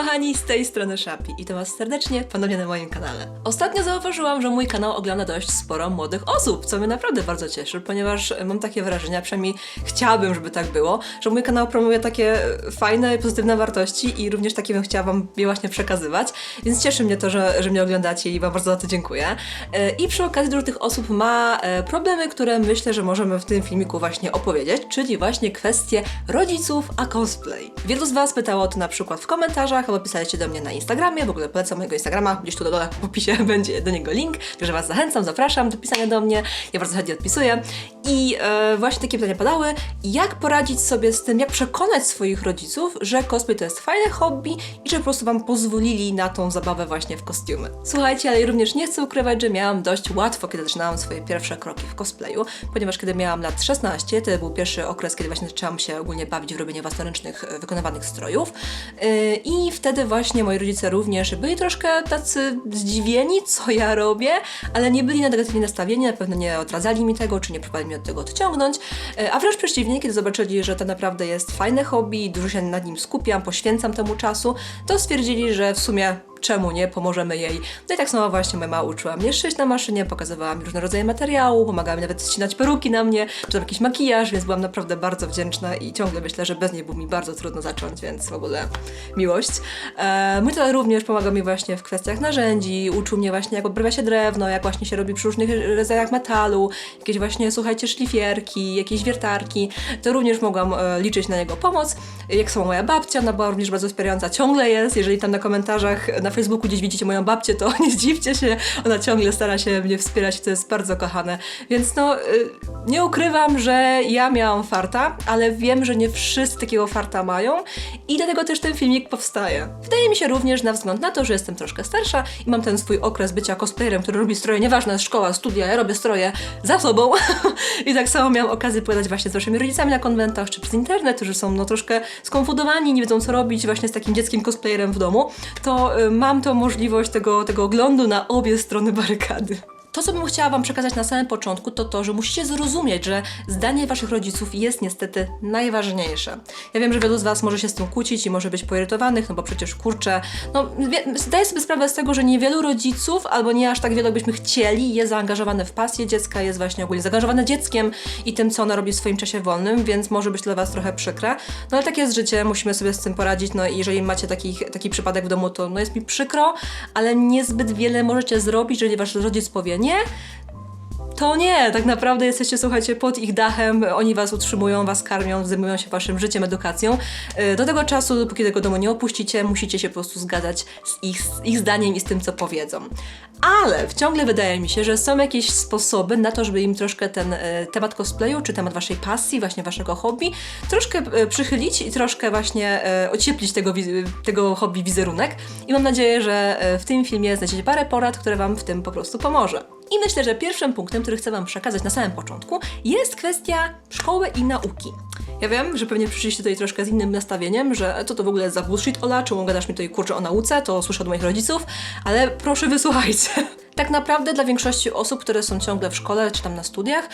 kochani, z tej strony Szapi i to was serdecznie ponownie na moim kanale. Ostatnio zauważyłam, że mój kanał ogląda dość sporo młodych osób, co mnie naprawdę bardzo cieszy, ponieważ mam takie wrażenie, a przynajmniej chciałabym, żeby tak było, że mój kanał promuje takie fajne, pozytywne wartości i również takie bym chciała wam je właśnie przekazywać, więc cieszy mnie to, że mnie oglądacie i wam bardzo za to dziękuję. I przy okazji dużo tych osób ma problemy, które myślę, że możemy w tym filmiku właśnie opowiedzieć, czyli właśnie kwestie rodziców a cosplay. Wielu z was pytało o to na przykład w komentarzach, albo pisaliście do mnie na Instagramie, w ogóle polecam mojego Instagrama, gdzieś tu na dole w opisie będzie do niego link, także was zachęcam, zapraszam do pisania do mnie, ja bardzo chętnie odpisuję. I właśnie takie pytania padały, jak poradzić sobie z tym, jak przekonać swoich rodziców, że cosplay to jest fajne hobby i że po prostu wam pozwolili na tą zabawę właśnie w kostiumy. Słuchajcie, ale również nie chcę ukrywać, że miałam dość łatwo, kiedy zaczynałam swoje pierwsze kroki w cosplayu, ponieważ kiedy miałam lat 16, to był pierwszy okres, kiedy właśnie zaczęłam się ogólnie bawić w robienie własnoręcznych, wykonywanych strojów. I wtedy właśnie moi rodzice również byli troszkę tacy zdziwieni, co ja robię, ale nie byli negatywnie nastawieni, na pewno nie odradzali mi tego, czy nie próbowali mnie od tego odciągnąć, a wręcz przeciwnie, kiedy zobaczyli, że to naprawdę jest fajne hobby, dużo się nad nim skupiam, poświęcam temu czasu, to stwierdzili, że w sumie czemu nie, pomożemy jej. No i tak samo właśnie moja mama uczyła mnie szyć na maszynie, pokazywała mi różne rodzaje materiału, pomagała mi nawet ścinać peruki na mnie, czy tam jakiś makijaż, więc byłam naprawdę bardzo wdzięczna i ciągle myślę, że bez niej było mi bardzo trudno zacząć, więc w ogóle miłość. Mój tata również pomagał mi właśnie w kwestiach narzędzi, uczył mnie właśnie jak obrabia się drewno, jak właśnie się robi przy różnych rodzajach metalu, jakieś właśnie, słuchajcie, szlifierki, jakieś wiertarki, to również mogłam liczyć na jego pomoc. Jak sama moja babcia, ona była również bardzo wspierająca, ciągle jest, jeżeli tam na komentarzach na Facebooku gdzieś widzicie moją babcię, to nie zdziwcie się, ona ciągle stara się mnie wspierać, to jest bardzo kochane. Więc no, nie ukrywam, że ja miałam farta, ale wiem, że nie wszyscy takiego farta mają i dlatego też ten filmik powstaje. Wydaje mi się również, na wzgląd na to, że jestem troszkę starsza i mam ten swój okres bycia cosplayerem, który robi stroje, nieważne, szkoła, studia, ja robię stroje za sobą i tak samo miałam okazję pogadać właśnie z waszymi rodzicami na konwentach, czy przez internet, którzy są no troszkę skonfudowani, nie wiedzą co robić właśnie z takim dzieckiem cosplayerem w domu, to mam tą możliwość tego oglądu na obie strony barykady. To, co bym chciała wam przekazać na samym początku, to to, że musicie zrozumieć, że zdanie waszych rodziców jest niestety najważniejsze. Ja wiem, że wielu z was może się z tym kłócić i może być poirytowanych, no bo przecież kurczę, no zdaję sobie sprawę z tego, że niewielu rodziców, albo nie aż tak wielu, jakbyśmy chcieli, jest zaangażowane w pasję dziecka, jest właśnie ogólnie zaangażowane dzieckiem i tym, co ona robi w swoim czasie wolnym, więc może być dla was trochę przykre. No ale tak jest życie, musimy sobie z tym poradzić, no i jeżeli macie taki przypadek w domu, to no jest mi przykro, ale niezbyt wiele możecie zrobić, jeżeli wasz rodzic powie nie, to nie, tak naprawdę jesteście, słuchajcie, pod ich dachem, oni was utrzymują, was karmią, zajmują się waszym życiem, edukacją. Do tego czasu, dopóki tego domu nie opuścicie, musicie się po prostu zgadzać z ich zdaniem i z tym, co powiedzą. Ale ciągle wydaje mi się, że są jakieś sposoby na to, żeby im troszkę ten temat cosplayu, czy temat waszej pasji, właśnie waszego hobby, troszkę przychylić i troszkę właśnie ocieplić tego hobby wizerunek. I mam nadzieję, że w tym filmie znajdziecie parę porad, które wam w tym po prostu pomoże. I myślę, że pierwszym punktem, który chcę wam przekazać na samym początku, jest kwestia szkoły i nauki. Ja wiem, że pewnie przyszliście tutaj troszkę z innym nastawieniem, że co to w ogóle za bullshit, Ola, czemu gadasz mi tutaj kurczę o nauce, to słyszę od moich rodziców, ale proszę wysłuchajcie. Tak naprawdę dla większości osób, które są ciągle w szkole czy tam na studiach,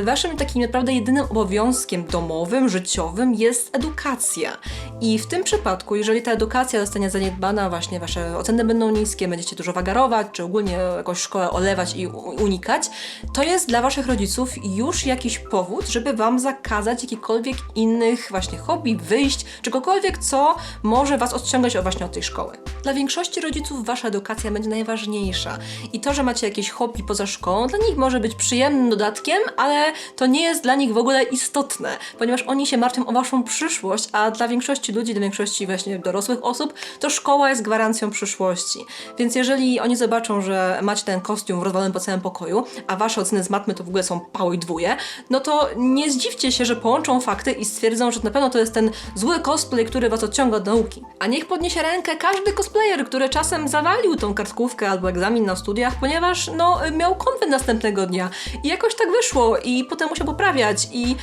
waszym takim naprawdę jedynym obowiązkiem domowym, życiowym jest edukacja. I w tym przypadku, jeżeli ta edukacja zostanie zaniedbana, właśnie wasze oceny będą niskie, będziecie dużo wagarować, czy ogólnie jakąś szkołę olewać i unikać, to jest dla waszych rodziców już jakiś powód, żeby wam zakazać jakichkolwiek innych właśnie hobby, wyjść, czegokolwiek, co może was odciągać właśnie od tej szkoły. Dla większości rodziców wasza edukacja będzie najważniejsza. I to, że macie jakieś hobby poza szkołą, dla nich może być przyjemnym dodatkiem, ale to nie jest dla nich w ogóle istotne, ponieważ oni się martwią o waszą przyszłość, a dla większości ludzi, dla większości właśnie dorosłych osób, to szkoła jest gwarancją przyszłości. Więc jeżeli oni zobaczą, że macie ten kostium rozwalony po całym pokoju, a wasze oceny z matmy to w ogóle są pało i dwóje, no to nie zdziwcie się, że połączą fakty i stwierdzą, że na pewno to jest ten zły cosplay, który was odciąga od nauki. A niech podniesie rękę każdy cosplayer, który czasem zawalił tą kartkówkę albo egzamin na studiach, ponieważ no miał konwent następnego dnia i jakoś tak wyszło i potem musiał poprawiać i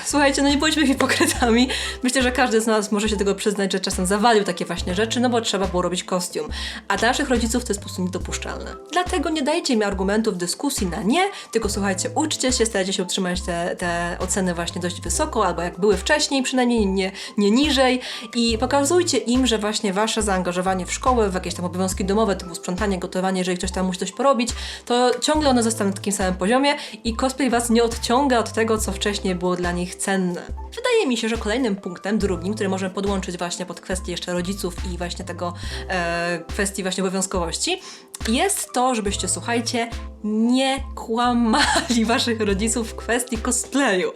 Słuchajcie, no nie bądźmy hipokrytami. Myślę, że każdy z nas może się tego przyznać, że czasem zawalił takie właśnie rzeczy, no bo trzeba było robić kostium. A dla naszych rodziców to jest po prostu niedopuszczalne. Dlatego nie dajcie mi argumentów w dyskusji na nie, tylko słuchajcie, uczcie się, starajcie się utrzymać te oceny właśnie dość wysoko, albo jak były wcześniej, przynajmniej nie niżej i pokazujcie im, że właśnie wasze zaangażowanie w szkołę, w jakieś tam obowiązki domowe, typu sprzątanie, gotowanie, jeżeli ktoś tam musi coś porobić, to ciągle one zostaną na takim samym poziomie i cosplay was nie odciąga od tego, co wcześniej było dla nich cenne. Wydaje mi się, że kolejnym punktem, drugim, który możemy podłączyć właśnie pod kwestię jeszcze rodziców i właśnie tego kwestii właśnie obowiązkowości, jest to, żebyście, słuchajcie, nie kłamali waszych rodziców w kwestii cosplayu.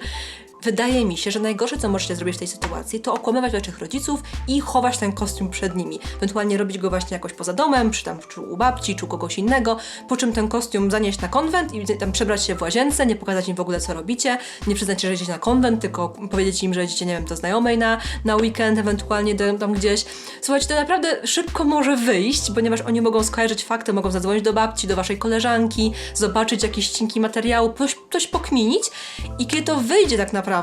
Wydaje mi się, że najgorsze, co możecie zrobić w tej sytuacji, to okłamywać waszych rodziców i chować ten kostium przed nimi. Ewentualnie robić go właśnie jakoś poza domem, czy u babci, czy u kogoś innego, po czym ten kostium zanieść na konwent i tam przebrać się w łazience, nie pokazać im w ogóle, co robicie, nie przyznać się, że idziecie na konwent, tylko powiedzieć im, że idziecie, nie wiem, do znajomej na weekend, ewentualnie tam gdzieś. Słuchajcie, to naprawdę szybko może wyjść, ponieważ oni mogą skojarzyć fakty, mogą zadzwonić do babci, do waszej koleżanki, zobaczyć jakieś ścinki materiału, coś pokminić i kiedy to wyjdzie tak naprawdę,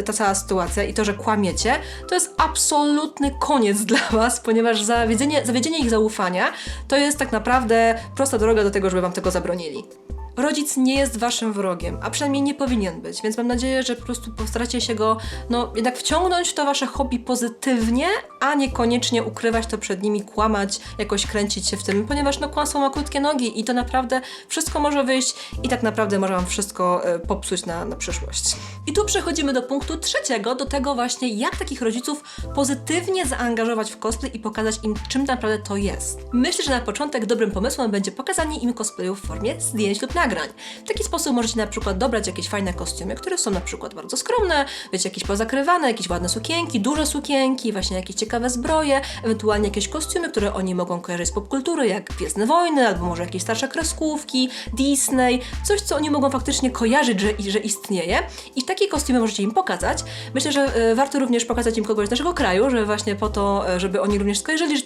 ta cała sytuacja i to, że kłamiecie, to jest absolutny koniec dla was, ponieważ zawiedzenie ich zaufania to jest tak naprawdę prosta droga do tego, żeby wam tego zabronili. Rodzic nie jest waszym wrogiem, a przynajmniej nie powinien być, więc mam nadzieję, że po prostu postaracie się go, jednak wciągnąć w to wasze hobby pozytywnie, a niekoniecznie ukrywać to przed nimi, kłamać, jakoś kręcić się w tym, ponieważ kłamstwo ma krótkie nogi i to naprawdę wszystko może wyjść i tak naprawdę może wam wszystko popsuć na przyszłość. I tu przechodzimy do punktu trzeciego, do tego właśnie, jak takich rodziców pozytywnie zaangażować w cosplay i pokazać im, czym naprawdę to jest. Myślę, że na początek dobrym pomysłem będzie pokazanie im cosplayu w formie zdjęć lub nagrań. W taki sposób możecie na przykład dobrać jakieś fajne kostiumy, które są na przykład bardzo skromne, wiecie, jakieś pozakrywane, jakieś ładne sukienki, duże sukienki, właśnie jakieś ciekawe zbroje, ewentualnie jakieś kostiumy, które oni mogą kojarzyć z popkultury, jak Gwiezdne Wojny, albo może jakieś starsze kreskówki, Disney, coś, co oni mogą faktycznie kojarzyć, że istnieje i takie kostiumy możecie im pokazać. Myślę, że warto również pokazać im kogoś z naszego kraju, żeby właśnie po to, żeby oni również skojarzyli, że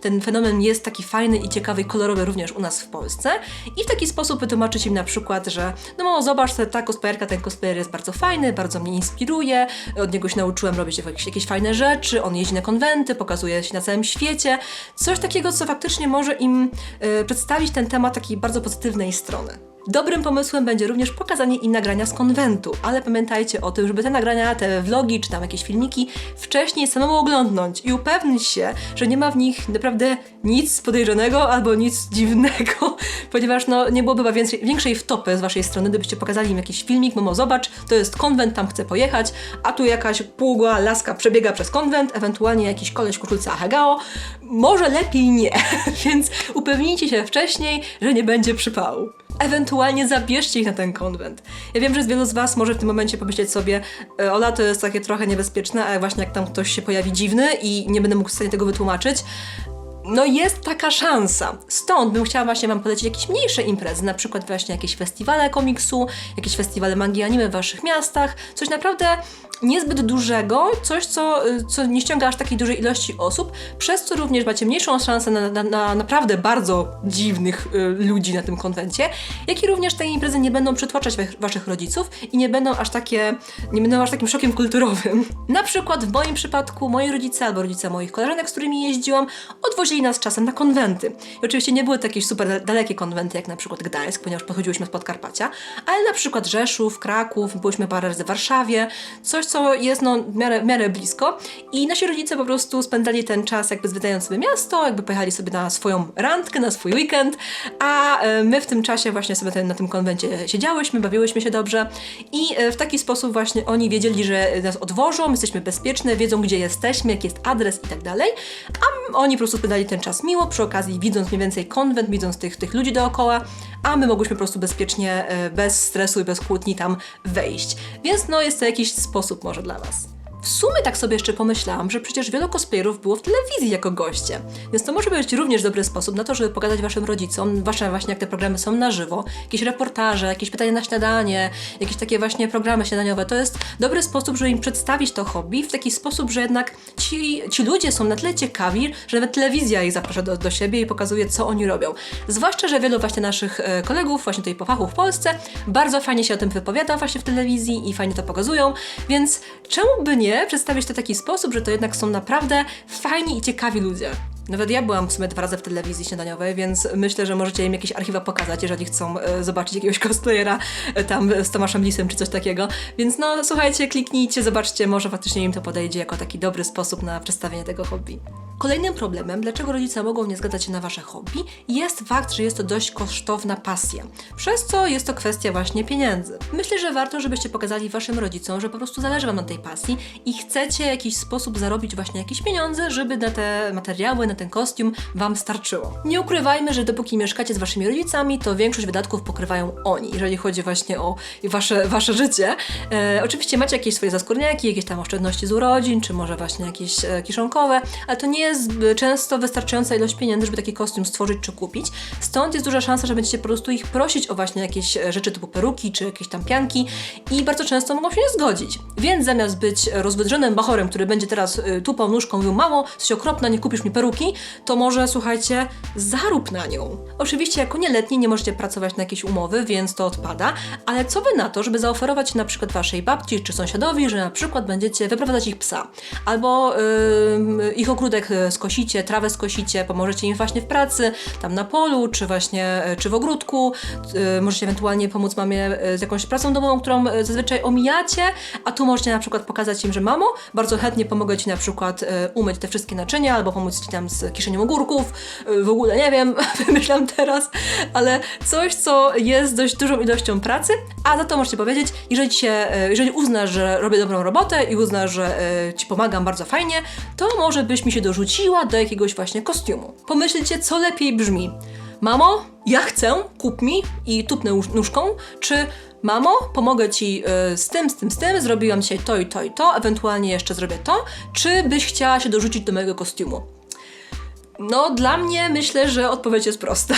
ten fenomen jest taki fajny i ciekawy i kolorowy również u nas w Polsce i w taki sposób wytłumaczyć im na przykład, że zobacz, ta cosplayerka, ten cosplayer jest bardzo fajny, bardzo mnie inspiruje, od niego się nauczyłem robić jakieś fajne rzeczy, on jeździ na konwenty, pokazuje się na całym świecie, coś takiego, co faktycznie może im przedstawić ten temat takiej bardzo pozytywnej strony. Dobrym pomysłem będzie również pokazanie im nagrania z konwentu, ale pamiętajcie o tym, żeby te nagrania, te vlogi czy tam jakieś filmiki wcześniej samemu oglądnąć i upewnić się, że nie ma w nich naprawdę nic podejrzanego albo nic dziwnego, ponieważ nie byłoby chyba większej wtopy z waszej strony, gdybyście pokazali im jakiś filmik, zobacz, to jest konwent, tam chcę pojechać, a tu jakaś półgła laska przebiega przez konwent, ewentualnie jakiś koleś w koszulce Ahegao, może lepiej nie, więc upewnijcie się wcześniej, że nie będzie przypału. Ewentualnie zabierzcie ich na ten konwent. Ja wiem, że wielu z was może w tym momencie pomyśleć sobie, Ola, to jest takie trochę niebezpieczne, ale właśnie jak tam ktoś się pojawi dziwny i nie będę mógł w stanie tego wytłumaczyć, jest taka szansa. Stąd bym chciała właśnie wam polecić jakieś mniejsze imprezy, na przykład właśnie jakieś festiwale komiksu, jakieś festiwale mangi anime w waszych miastach, coś naprawdę niezbyt dużego, coś, co nie ściąga aż takiej dużej ilości osób, przez co również macie mniejszą szansę na naprawdę bardzo dziwnych ludzi na tym konwencie, jak i również te imprezy nie będą przytłaczać waszych rodziców i nie będą aż takim szokiem kulturowym. Na przykład w moim przypadku moi rodzice albo rodzice moich koleżanek, z którymi jeździłam, odwozili nas czasem na konwenty. I oczywiście nie były to jakieś super dalekie konwenty, jak na przykład Gdańsk, ponieważ pochodziłyśmy z Podkarpacia, ale na przykład Rzeszów, Kraków, byłyśmy parę razy w Warszawie, coś, co jest w miarę blisko i nasi rodzice po prostu spędzali ten czas jakby zwiedzając sobie miasto, jakby pojechali sobie na swoją randkę, na swój weekend, a my w tym czasie właśnie sobie na tym konwencie siedziałyśmy, bawiłyśmy się dobrze i w taki sposób właśnie oni wiedzieli, że nas odwożą, jesteśmy bezpieczne, wiedzą, gdzie jesteśmy, jaki jest adres i tak dalej, a oni po prostu spędzali ten czas miło, przy okazji widząc mniej więcej konwent, widząc tych ludzi dookoła, a my mogłyśmy po prostu bezpiecznie, bez stresu i bez kłótni tam wejść. Więc jest to jakiś sposób może dla was. W sumie tak sobie jeszcze pomyślałam, że przecież wielu cosplayerów było w telewizji jako goście, więc to może być również dobry sposób na to, żeby pokazać waszym rodzicom, wasze właśnie jak te programy są na żywo, jakieś reportaże, jakieś pytania na śniadanie, jakieś takie właśnie programy śniadaniowe. To jest dobry sposób, żeby im przedstawić to hobby w taki sposób, że jednak ci ludzie są na tyle ciekawi, że nawet telewizja ich zaprasza do siebie i pokazuje, co oni robią. Zwłaszcza, że wielu właśnie naszych kolegów, właśnie tutaj po fachu w Polsce, bardzo fajnie się o tym wypowiada właśnie w telewizji i fajnie to pokazują, więc czemu by nie przedstawić to w taki sposób, że to jednak są naprawdę fajni i ciekawi ludzie. Nawet ja byłam w sumie 2 razy w telewizji śniadaniowej, więc myślę, że możecie im jakieś archiwa pokazać, jeżeli chcą zobaczyć jakiegoś cosplayera tam z Tomaszem Lisem czy coś takiego. Więc no słuchajcie, kliknijcie, zobaczcie, może faktycznie im to podejdzie jako taki dobry sposób na przedstawienie tego hobby. Kolejnym problemem, dlaczego rodzice mogą nie zgadzać się na wasze hobby, jest fakt, że jest to dość kosztowna pasja, przez co jest to kwestia właśnie pieniędzy. Myślę, że warto, żebyście pokazali waszym rodzicom, że po prostu zależy wam na tej pasji i chcecie w jakiś sposób zarobić właśnie jakieś pieniądze, żeby na te materiały, na ten kostium wam starczyło. Nie ukrywajmy, że dopóki mieszkacie z waszymi rodzicami, to większość wydatków pokrywają oni, jeżeli chodzi właśnie o wasze życie. Oczywiście macie jakieś swoje zaskórniaki, jakieś tam oszczędności z urodzin, czy może właśnie jakieś kieszonkowe, ale to nie jest często wystarczająca ilość pieniędzy, żeby taki kostium stworzyć czy kupić. Stąd jest duża szansa, że będziecie po prostu ich prosić o właśnie jakieś rzeczy typu peruki, czy jakieś tam pianki i bardzo często mogą się nie zgodzić. Więc zamiast być rozwydrzonym bachorem, który będzie teraz tupał nóżką, mówił: mamo, jesteś okropna, nie kupisz mi peruki, to może, słuchajcie, zarób na nią. Oczywiście jako nieletni nie możecie pracować na jakieś umowy, więc to odpada, ale co wy na to, żeby zaoferować na przykład waszej babci czy sąsiadowi, że na przykład będziecie wyprowadzać ich psa, albo ich ogródek skosicie, trawę skosicie, pomożecie im właśnie w pracy, tam na polu, czy w ogródku, możecie ewentualnie pomóc mamie z jakąś pracą domową, którą zazwyczaj omijacie, a tu możecie na przykład pokazać im, że mamo, bardzo chętnie pomogę ci na przykład umyć te wszystkie naczynia, albo pomóc ci tam z kiszeniem ogórków, w ogóle nie wiem, wymyślam teraz, ale coś, co jest dość dużą ilością pracy, a za to możecie powiedzieć, jeżeli uznasz, że robię dobrą robotę i uznasz, że ci pomagam bardzo fajnie, to może byś mi się dorzuciła do jakiegoś właśnie kostiumu. Pomyślcie, co lepiej brzmi. Mamo, ja chcę, kup mi i tupnę nóżką, czy mamo, pomogę ci z tym, zrobiłam dzisiaj to i to i to, ewentualnie jeszcze zrobię to, czy byś chciała się dorzucić do mojego kostiumu? No, dla mnie myślę, że odpowiedź jest prosta.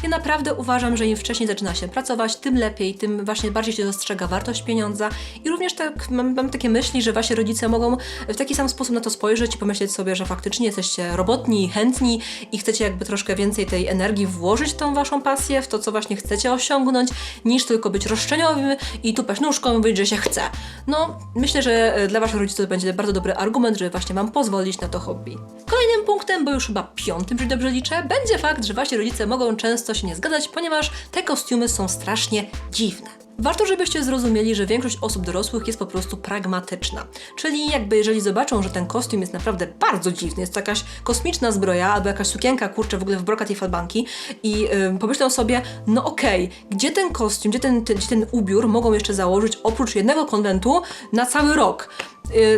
Ja naprawdę uważam, że im wcześniej zaczyna się pracować, tym lepiej, tym właśnie bardziej się dostrzega wartość pieniądza i również tak mam takie myśli, że wasi rodzice mogą w taki sam sposób na to spojrzeć i pomyśleć sobie, że faktycznie jesteście robotni, chętni i chcecie jakby troszkę więcej tej energii włożyć w tą waszą pasję, w to, co właśnie chcecie osiągnąć, niż tylko być roszczeniowym i tupać nóżką i mówić, że się chce. No, myślę, że dla waszych rodziców to będzie bardzo dobry argument, żeby właśnie wam pozwolić na to hobby. Kolejnym punktem, bo już chyba 5, jeżeli dobrze liczę, będzie fakt, że wasi rodzice mogą często się nie zgadzać, ponieważ te kostiumy są strasznie dziwne. Warto, żebyście zrozumieli, że większość osób dorosłych jest po prostu pragmatyczna. Czyli jakby jeżeli zobaczą, że ten kostium jest naprawdę bardzo dziwny, jest to jakaś kosmiczna zbroja albo jakaś sukienka, kurczę, w ogóle w brokat i falbanki i pomyślą sobie, no okej, gdzie ten kostium, gdzie ten ubiór mogą jeszcze założyć oprócz jednego konwentu na cały rok?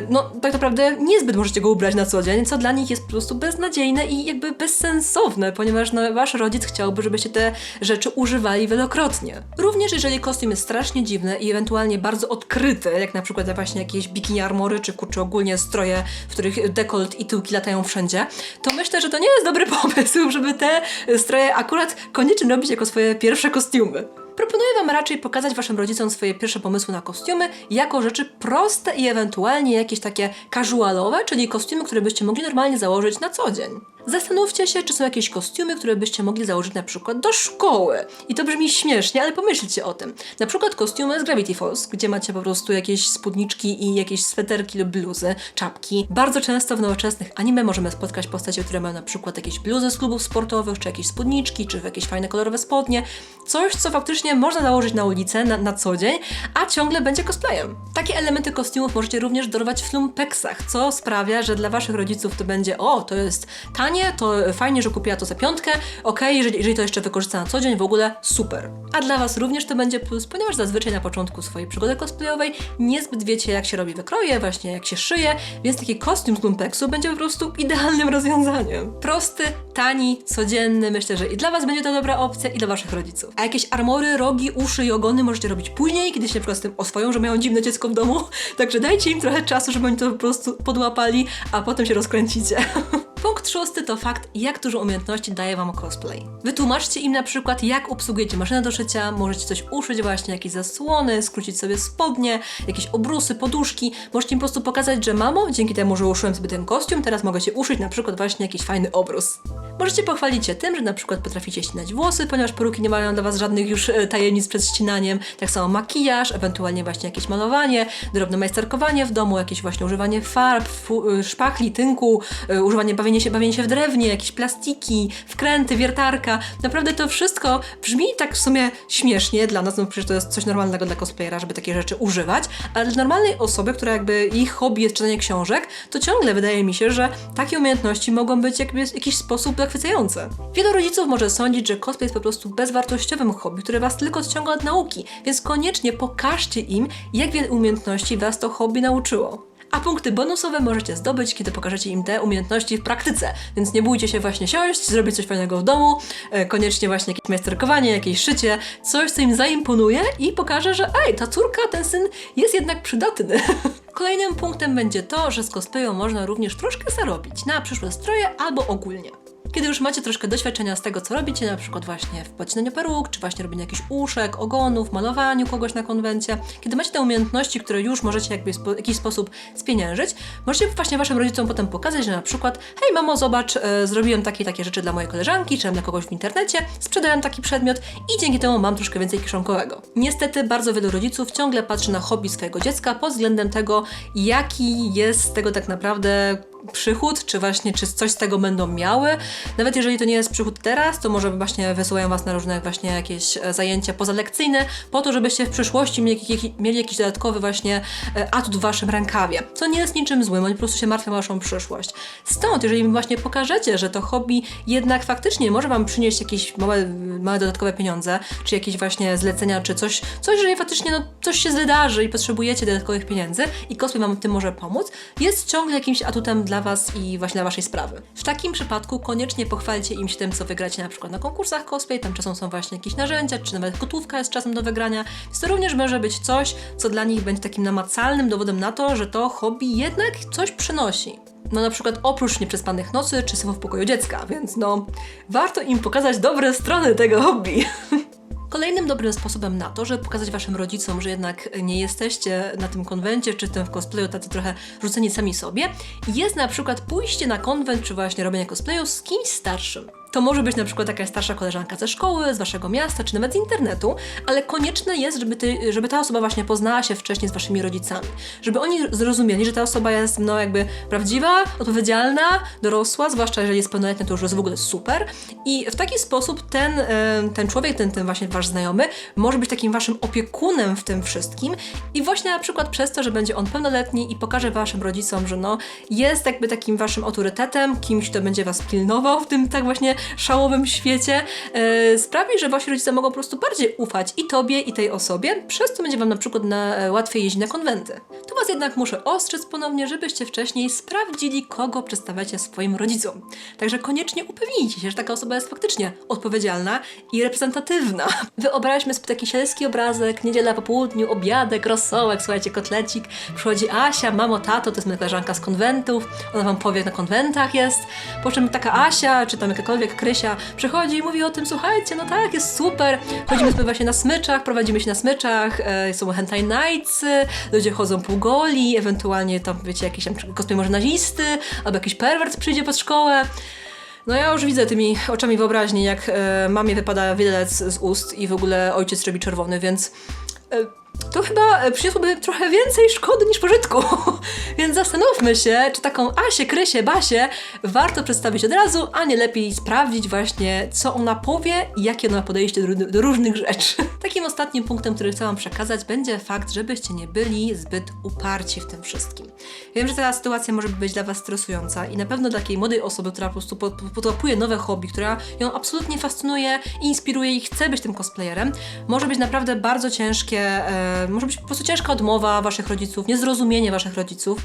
No tak naprawdę niezbyt możecie go ubrać na co dzień, co dla nich jest po prostu beznadziejne i jakby bezsensowne, ponieważ no, wasz rodzic chciałby, żebyście te rzeczy używali wielokrotnie. Również jeżeli kostium jest strasznie dziwny i ewentualnie bardzo odkryty, jak na przykład właśnie jakieś bikini armory, czy kurczę ogólnie stroje, w których dekolt i tyłki latają wszędzie, to myślę, że to nie jest dobry pomysł, żeby te stroje akurat koniecznie robić jako swoje pierwsze kostiumy. Proponuję wam raczej pokazać waszym rodzicom swoje pierwsze pomysły na kostiumy jako rzeczy proste i ewentualnie jakieś takie casualowe, czyli kostiumy, które byście mogli normalnie założyć na co dzień. Zastanówcie się, czy są jakieś kostiumy, które byście mogli założyć na przykład do szkoły. I to brzmi śmiesznie, ale pomyślcie o tym. Na przykład kostiumy z Gravity Falls, gdzie macie po prostu jakieś spódniczki i jakieś sweterki lub bluzy, czapki. Bardzo często w nowoczesnych anime możemy spotkać postacie, które mają na przykład jakieś bluzy z klubów sportowych, czy jakieś spódniczki, czy jakieś fajne kolorowe spodnie. Coś, co faktycznie można założyć na ulicę na co dzień, a ciągle będzie cosplayem. Takie elementy kostiumów możecie również dorwać w lumpeksach, co sprawia, że dla waszych rodziców to będzie, to jest tanie, tanie, to fajnie, że kupiła to za 5, okej, jeżeli to jeszcze wykorzysta na co dzień, w ogóle super. A dla Was również to będzie plus, ponieważ zazwyczaj na początku swojej przygody cosplayowej niezbyt wiecie, jak się robi wykroje, właśnie jak się szyje, więc taki kostium z lumpeksu będzie po prostu idealnym rozwiązaniem. Prosty, tani, codzienny, myślę, że i dla Was będzie to dobra opcja, i dla Waszych rodziców. A jakieś armory, rogi, uszy i ogony możecie robić później, kiedy się na przykład z tym oswoją, że mają dziwne dziecko w domu, także dajcie im trochę czasu, żeby oni to po prostu podłapali, a potem się rozkręcicie. Punkt 6 to fakt, jak dużo umiejętności daje Wam cosplay. Wytłumaczcie im na przykład, jak obsługujecie maszynę do szycia, możecie coś uszyć właśnie, jakieś zasłony, skrócić sobie spodnie, jakieś obrusy, poduszki. Możecie im po prostu pokazać, że mamo, dzięki temu, że uszyłem sobie ten kostium, teraz mogę się uszyć na przykład właśnie jakiś fajny obrus. Możecie pochwalić się tym, że na przykład potraficie ścinać włosy, ponieważ peruki nie mają dla Was żadnych już tajemnic przed ścinaniem. Tak samo makijaż, ewentualnie właśnie jakieś malowanie, drobne majsterkowanie w domu, jakieś właśnie używanie farb, szpachli, tynku, bawienie się w drewnie, jakieś plastiki, wkręty, wiertarka. Naprawdę to wszystko brzmi tak w sumie śmiesznie dla nas, no przecież to jest coś normalnego dla cosplayera, żeby takie rzeczy używać, ale dla normalnej osoby, która jakby ich hobby jest czytanie książek, to ciągle wydaje mi się, że takie umiejętności mogą być jakby w jakiś sposób zachwycające. Wielu rodziców może sądzić, że cosplay jest po prostu bezwartościowym hobby, które Was tylko odciąga od nauki, więc koniecznie pokażcie im, jak wiele umiejętności Was to hobby nauczyło. A punkty bonusowe możecie zdobyć, kiedy pokażecie im te umiejętności w praktyce, więc nie bójcie się właśnie siąść, zrobić coś fajnego w domu, koniecznie właśnie jakieś majsterkowanie, jakieś szycie, coś, co im zaimponuje i pokaże, że ta córka, ten syn jest jednak przydatny. Kolejnym punktem będzie to, że z cosplayu można również troszkę zarobić na przyszłe stroje albo ogólnie. Kiedy już macie troszkę doświadczenia z tego, co robicie, na przykład właśnie w pocinaniu peruk, czy właśnie robieniu jakichś uszek, ogonów, malowaniu kogoś na konwencie, kiedy macie te umiejętności, które już możecie jakby w jakiś sposób spieniężyć, możecie właśnie Waszym rodzicom potem pokazać, że na przykład hej mamo, zobacz, zrobiłem takie rzeczy dla mojej koleżanki, czy dla kogoś w internecie, sprzedałem taki przedmiot i dzięki temu mam troszkę więcej kieszonkowego. Niestety bardzo wielu rodziców ciągle patrzy na hobby swojego dziecka pod względem tego, jaki jest z tego tak naprawdę przychód, czy coś z tego będą miały. Nawet jeżeli to nie jest przychód teraz, to może właśnie wysyłają Was na różne właśnie jakieś zajęcia pozalekcyjne, po to, żebyście w przyszłości mieli jakiś dodatkowy właśnie atut w Waszym rękawie. Co nie jest niczym złym, oni po prostu się martwią o Waszą przyszłość. Stąd, jeżeli im właśnie pokażecie, że to hobby jednak faktycznie może Wam przynieść jakieś małe dodatkowe pieniądze, czy jakieś właśnie zlecenia, czy coś, jeżeli faktycznie coś się wydarzy i potrzebujecie dodatkowych pieniędzy i cosplay Wam w tym może pomóc, jest ciągle jakimś atutem dla Was i właśnie dla Waszej sprawy. W takim przypadku koniecznie pochwalcie im się tym, co wygracie na przykład na konkursach cosplay, tam czasem są właśnie jakieś narzędzia, czy nawet gotówka jest czasem do wygrania, więc to również może być coś, co dla nich będzie takim namacalnym dowodem na to, że to hobby jednak coś przynosi. Na przykład oprócz nieprzespanych nocy, czy syfu w pokoju dziecka, więc warto im pokazać dobre strony tego hobby. Kolejnym dobrym sposobem na to, żeby pokazać Waszym rodzicom, że jednak nie jesteście na tym konwencie, czy tym w cosplayu tacy trochę rzuceni sami sobie, jest na przykład pójście na konwent, czy właśnie robienie cosplayu z kimś starszym. To może być na przykład jakaś starsza koleżanka ze szkoły, z Waszego miasta, czy nawet z internetu, ale konieczne jest, żeby ta osoba właśnie poznała się wcześniej z Waszymi rodzicami. Żeby oni zrozumieli, że ta osoba jest jakby prawdziwa, odpowiedzialna, dorosła, zwłaszcza jeżeli jest pełnoletnia, to już jest w ogóle super. I w taki sposób ten człowiek, ten właśnie Wasz znajomy, może być takim Waszym opiekunem w tym wszystkim i właśnie na przykład przez to, że będzie on pełnoletni i pokaże Waszym rodzicom, że jest jakby takim Waszym autorytetem, kimś, kto będzie Was pilnował w tym tak właśnie szałowym świecie, sprawi, że Wasi rodzice mogą po prostu bardziej ufać i Tobie, i tej osobie, przez co będzie Wam na przykład łatwiej jeździć na konwenty. Tu Was jednak muszę ostrzec ponownie, żebyście wcześniej sprawdzili, kogo przedstawiacie swoim rodzicom. Także koniecznie upewnijcie się, że taka osoba jest faktycznie odpowiedzialna i reprezentatywna. Wyobraźmy sobie taki sielski obrazek, niedziela po południu, obiadek, rosołek, słuchajcie, kotlecik, przychodzi Asia, mamo, tato, to jest moja koleżanka z konwentów, ona Wam powie, jak na konwentach jest, po czym taka Asia, czy tam jakakolwiek Krysia przychodzi i mówi o tym, słuchajcie, tak, jest super, chodzimy sobie właśnie na smyczach, prowadzimy się na smyczach, są hentai nights, ludzie chodzą półgoli, ewentualnie tam, wiecie, jakiś tam cosplay może nazisty, albo jakiś perwert przyjdzie pod szkołę. Ja już widzę tymi oczami wyobraźni, jak mamie wypada widelec z ust i w ogóle ojciec robi czerwony, więc to chyba przyniosłoby trochę więcej szkody niż pożytku. Więc zastanówmy się, czy taką Asię, Krysię, Basię warto przedstawić od razu, a nie lepiej sprawdzić właśnie, co ona powie i jakie ona podejście do różnych rzeczy. Takim ostatnim punktem, który chcę wam przekazać, będzie fakt, żebyście nie byli zbyt uparci w tym wszystkim. Wiem, że ta sytuacja może być dla was stresująca i na pewno dla takiej młodej osoby, która po prostu podłapuje nowe hobby, która ją absolutnie fascynuje, inspiruje i chce być tym cosplayerem, może być naprawdę bardzo ciężkie, może być po prostu ciężka odmowa waszych rodziców, niezrozumienie waszych rodziców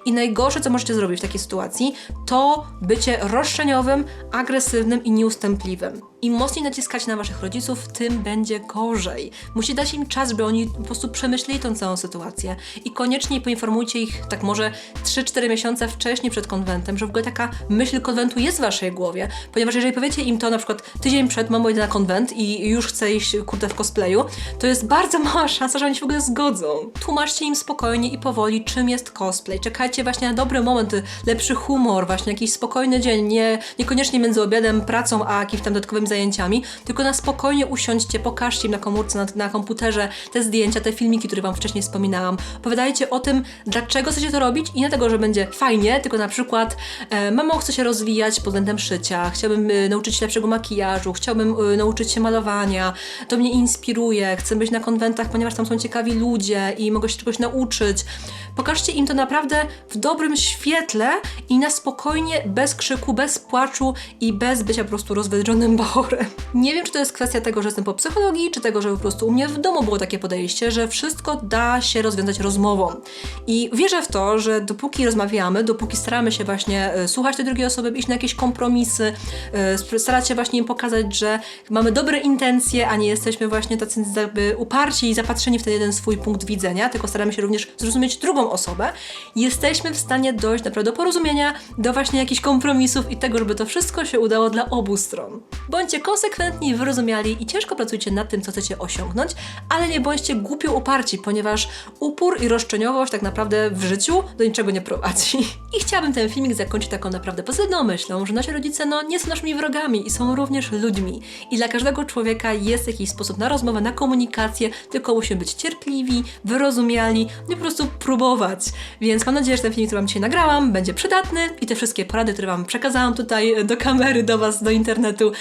i najgorsze, co możecie zrobić w takiej sytuacji, to bycie roszczeniowym, agresywnym i nieustępliwym. Im mocniej naciskacie na waszych rodziców, tym będzie gorzej. Musicie dać im czas, żeby oni po prostu przemyśleli tą całą sytuację i koniecznie poinformujcie ich tak może 3-4 miesiące wcześniej przed konwentem, że w ogóle taka myśl konwentu jest w waszej głowie, ponieważ jeżeli powiecie im to na przykład tydzień przed, mamo, idę na konwent i już chcę iść, kurde, w cosplayu, to jest bardzo mała szansa, że oni się w ogóle zgodzą. Tłumaczcie im spokojnie i powoli, czym jest cosplay. Czekajcie właśnie na dobry moment, lepszy humor, właśnie jakiś spokojny dzień, niekoniecznie między obiadem, pracą, a jakimś tam dodatkowymi zajęciami, tylko na spokojnie usiądźcie, pokażcie im na komórce, na komputerze te zdjęcia, te filmiki, które wam wcześniej wspominałam. Opowiadajcie o tym, dlaczego chcecie to robić i nie tego, że będzie fajnie, tylko na przykład mamo, chcę się rozwijać pod względem szycia, chciałbym nauczyć się lepszego makijażu, chciałbym nauczyć się malowania, to mnie inspiruje, chcę być na konwentach, ponieważ tam są ciekawi ludzie i mogę się czegoś nauczyć. Pokażcie im to naprawdę w dobrym świetle i na spokojnie, bez krzyku, bez płaczu i bez bycia po prostu rozwydrzonym bachorem. Nie wiem, czy to jest kwestia tego, że jestem po psychologii, czy tego, że po prostu u mnie w domu było takie podejście, że wszystko da się rozwiązać rozmową. I wierzę w to, że dopóki rozmawiamy, dopóki staramy się właśnie słuchać tej drugiej osoby, iść na jakieś kompromisy, starać się właśnie im pokazać, że mamy dobre intencje, a nie jesteśmy właśnie tacy jakby uparci i zapatrzeni w ten jeden swój punkt widzenia, tylko staramy się również zrozumieć drugą osobę, jesteśmy w stanie dojść naprawdę do porozumienia, do właśnie jakichś kompromisów i tego, żeby to wszystko się udało dla obu stron. Bądźcie konsekwentni, wyrozumiali i ciężko pracujcie nad tym, co chcecie osiągnąć, ale nie bądźcie głupio uparci, ponieważ upór i roszczeniowość tak naprawdę w życiu do niczego nie prowadzi. I chciałabym ten filmik zakończyć taką naprawdę pozytywną myślą, że nasi rodzice nie są naszymi wrogami i są również ludźmi. I dla każdego człowieka jest jakiś sposób na rozmowę, na komunikację, tylko musimy być cierpliwi, wyrozumiali i po prostu próbować. Więc mam nadzieję, że ten film, który wam dzisiaj nagrałam, będzie przydatny i te wszystkie porady, które wam przekazałam tutaj do kamery, do was, do internetu,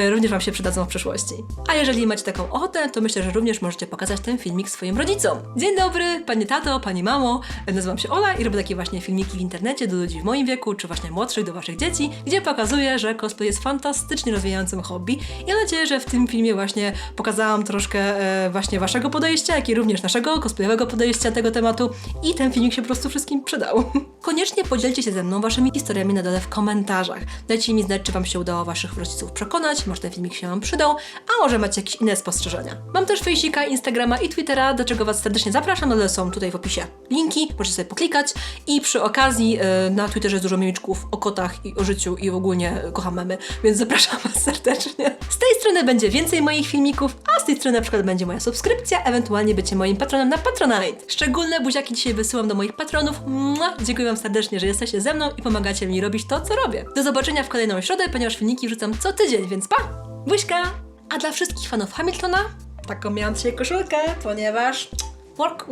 również wam się przydadzą w przyszłości. A jeżeli macie taką ochotę, to myślę, że również możecie pokazać ten filmik swoim rodzicom. Dzień dobry, panie tato, pani mamo, nazywam się Ola i robię takie właśnie filmiki w internecie do ludzi w moim wieku, czy właśnie młodszych, do waszych dzieci, gdzie pokazuję, że cosplay jest fantastycznie rozwijającym hobby i mam nadzieję, że w tym filmie właśnie pokazałam troszkę właśnie waszego podejścia, jak i również naszego cosplayowego podejścia tego tematu i ten filmik się po prostu wszystkim przydał. Koniecznie podzielcie się ze mną waszymi historiami na dole w komentarzach. Dajcie mi znać, czy wam się udało waszych rodziców przekonać, może ten filmik się wam przydał, a może macie jakieś inne spostrzeżenia. Mam też Facebooka, Instagrama i Twittera, do czego was serdecznie zapraszam, ale są tutaj w opisie linki, możecie sobie poklikać i przy okazji na Twitterze jest dużo memiczków o kotach i o życiu i ogólnie kocham memy, więc zapraszam was serdecznie. Z tej strony będzie więcej moich filmików, a z tej strony na przykład będzie moja subskrypcja, ewentualnie bycie moim patronem na Patronite. Szczególne buziaki dzisiaj wysyłam do moich patronów. Dziękuję wam serdecznie, że jesteście ze mną i pomagacie mi robić to, co robię. Do zobaczenia w kolejną środę, ponieważ filmiki wrzucam co tydzień, więc pa! Buźka! A dla wszystkich fanów Hamiltona, taką miałam dzisiaj koszulkę, ponieważ work,